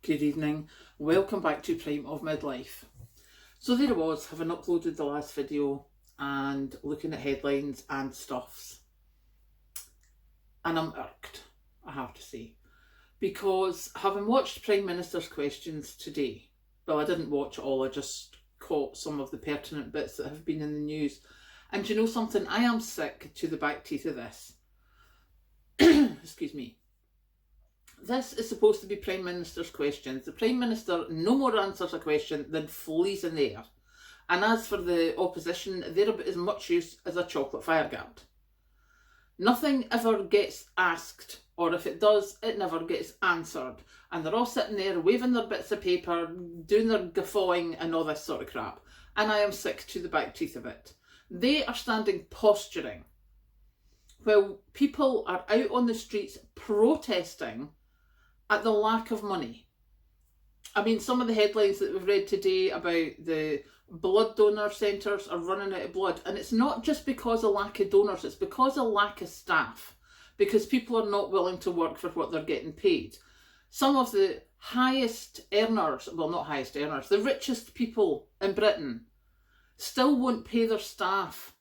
Good evening, welcome back to Prime of Midlife. So there I was, having uploaded the last video and looking at headlines and stuffs. And I'm irked, I have to say. Because having watched Prime Minister's questions today, well, I didn't watch all, I just caught some of the pertinent bits that have been in the news. And you know something, I am sick to the back teeth of this. Excuse me. This is supposed to be Prime Minister's questions. The Prime Minister no more answers a question than fleas in the air. And as for the opposition, they're about as much use as a chocolate fireguard. Nothing ever gets asked, or if it does, it never gets answered. And they're all sitting there waving their bits of paper, doing their guffawing and all this sort of crap. And I am sick to the back teeth of it. They are standing posturing while people are out on the streets protesting at the lack of money. I mean, some of the headlines that we've read today about the blood donor centres are running out of blood, and it's not just because of lack of donors, it's because of lack of staff, because people are not willing to work for what they're getting paid. Some of the highest earners, well, not highest earners, the richest people in Britain still won't pay their staff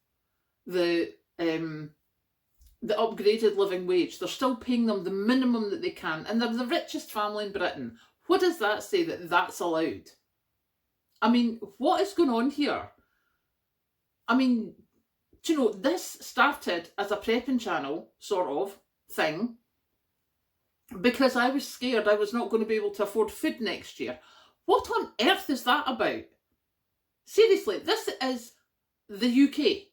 the upgraded living wage. They're still paying them the minimum that they can, and they're the richest family in Britain. What does that say that that's allowed? I mean, what is going on here? I mean, do you know, this started as a prepping channel sort of thing because I was scared I was not going to be able to afford food next year. What on earth is that about? Seriously, this is the UK.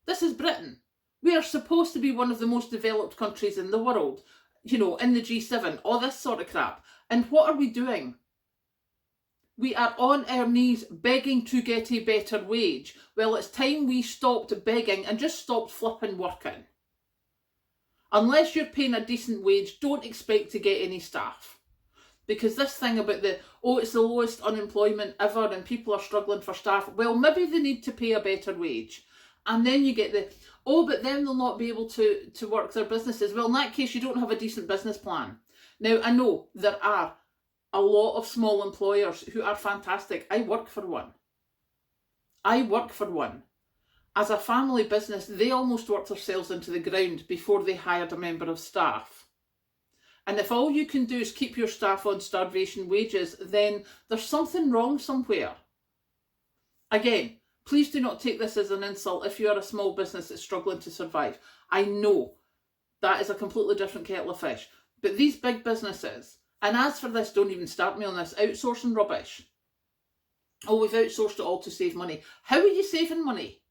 This is Britain. We are supposed to be one of the most developed countries in the world, you know, in the G7, all this sort of crap. And what are we doing? We are on our knees begging to get a better wage. Well, it's time we stopped begging and just stopped flipping working. Unless you're paying a decent wage, don't expect to get any staff. Because this thing about it's the lowest unemployment ever and people are struggling for staff, well, maybe they need to pay a better wage. And then you get but then they'll not be able to work their businesses. Well, in that case, you don't have a decent business plan. Now, I know there are a lot of small employers who are fantastic. I work for one. As a family business, they almost worked themselves into the ground before they hired a member of staff. And if all you can do is keep your staff on starvation wages, then there's something wrong somewhere. Again, please do not take this as an insult if you are a small business that's struggling to survive. I know that is a completely different kettle of fish. But these big businesses, and as for this, don't even start me on this, outsourcing rubbish. Oh, we've outsourced it all to save money. How are you saving money?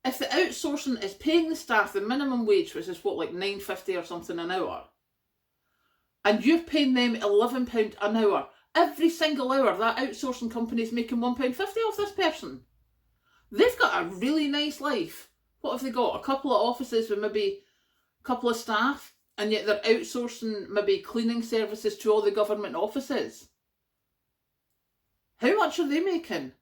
If the outsourcing is paying the staff the minimum wage, which is what, like $9.50 or something an hour, and you're paying them £11 an hour, every single hour that outsourcing company is making £1.50 off this person. They've got a really nice life. What have they got? A couple of offices with maybe a couple of staff, and yet they're outsourcing maybe cleaning services to all the government offices. How much are they making?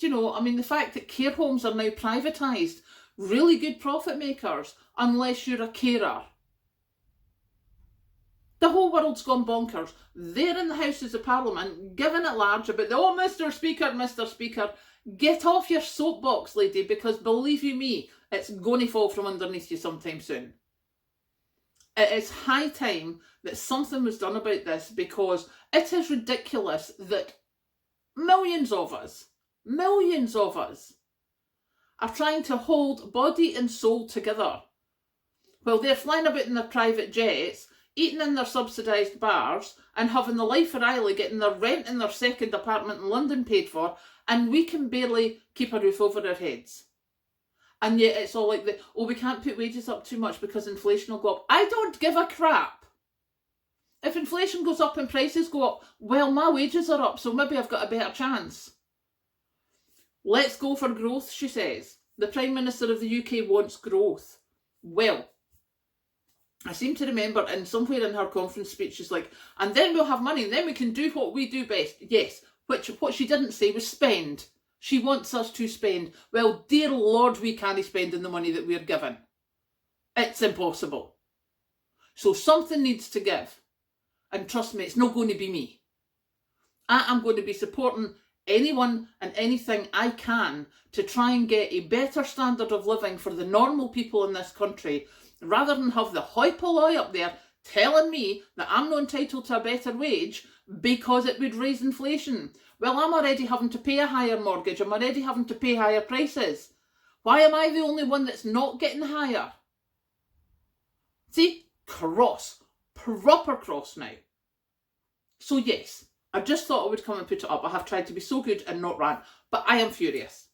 Do you know, I mean, the fact that care homes are now privatised, really good profit makers, unless you're a carer. The whole world's gone bonkers. They're in the Houses of Parliament giving it large about Mr. Speaker, get off your soapbox, lady, because believe you me, it's going to fall from underneath you sometime soon. It is high time that something was done about this, because it is ridiculous that millions of us are trying to hold body and soul together while they're flying about in their private jets, eating in their subsidised bars and having the life of Riley, getting their rent in their second apartment in London paid for, and we can barely keep a roof over our heads. And yet it's all like we can't put wages up too much because inflation will go up. I don't give a crap. If inflation goes up and prices go up, well, my wages are up, so maybe I've got a better chance. Let's go for growth, she says. The Prime Minister of the UK wants growth. Well, I seem to remember somewhere in her conference speech, she's like, and then we'll have money, and then we can do what we do best. Yes, what she didn't say was spend. She wants us to spend. Well, dear Lord, we can't spend the money that we're given. It's impossible. So something needs to give. And trust me, it's not going to be me. I am going to be supporting anyone and anything I can to try and get a better standard of living for the normal people in this country, rather than have the hoi polloi up there telling me that I'm not entitled to a better wage because it would raise inflation. Well, I'm already having to pay a higher mortgage. I'm already having to pay higher prices. Why am I the only one that's not getting higher? See? Cross. Proper cross now. So yes, I just thought I would come and put it up. I have tried to be so good and not rant, but I am furious.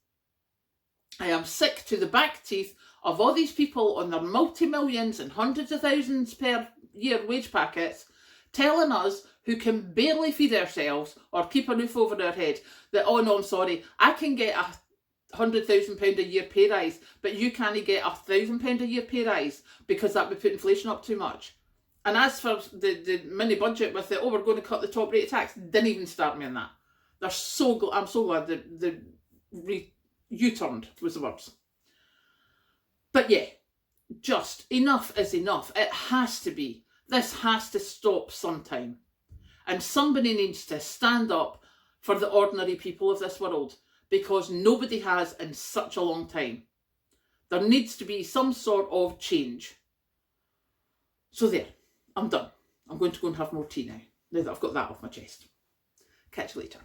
I am sick to the back teeth of all these people on their multi-millions and hundreds of thousands per year wage packets telling us, who can barely feed ourselves or keep a roof over our head, that, oh no, I'm sorry, I can get £100,000 a year pay rise, but you can't get £1,000 a year pay rise because that would put inflation up too much. And as for the mini budget with the, oh, we're going to cut the top rate of tax, didn't even start me on that. I'm so glad the U-turned was the words. But yeah, just enough is enough. It has to be. This has to stop sometime. And somebody needs to stand up for the ordinary people of this world, because nobody has in such a long time. There needs to be some sort of change. So there, I'm done. I'm going to go and have more tea now that I've got that off my chest. Catch you later.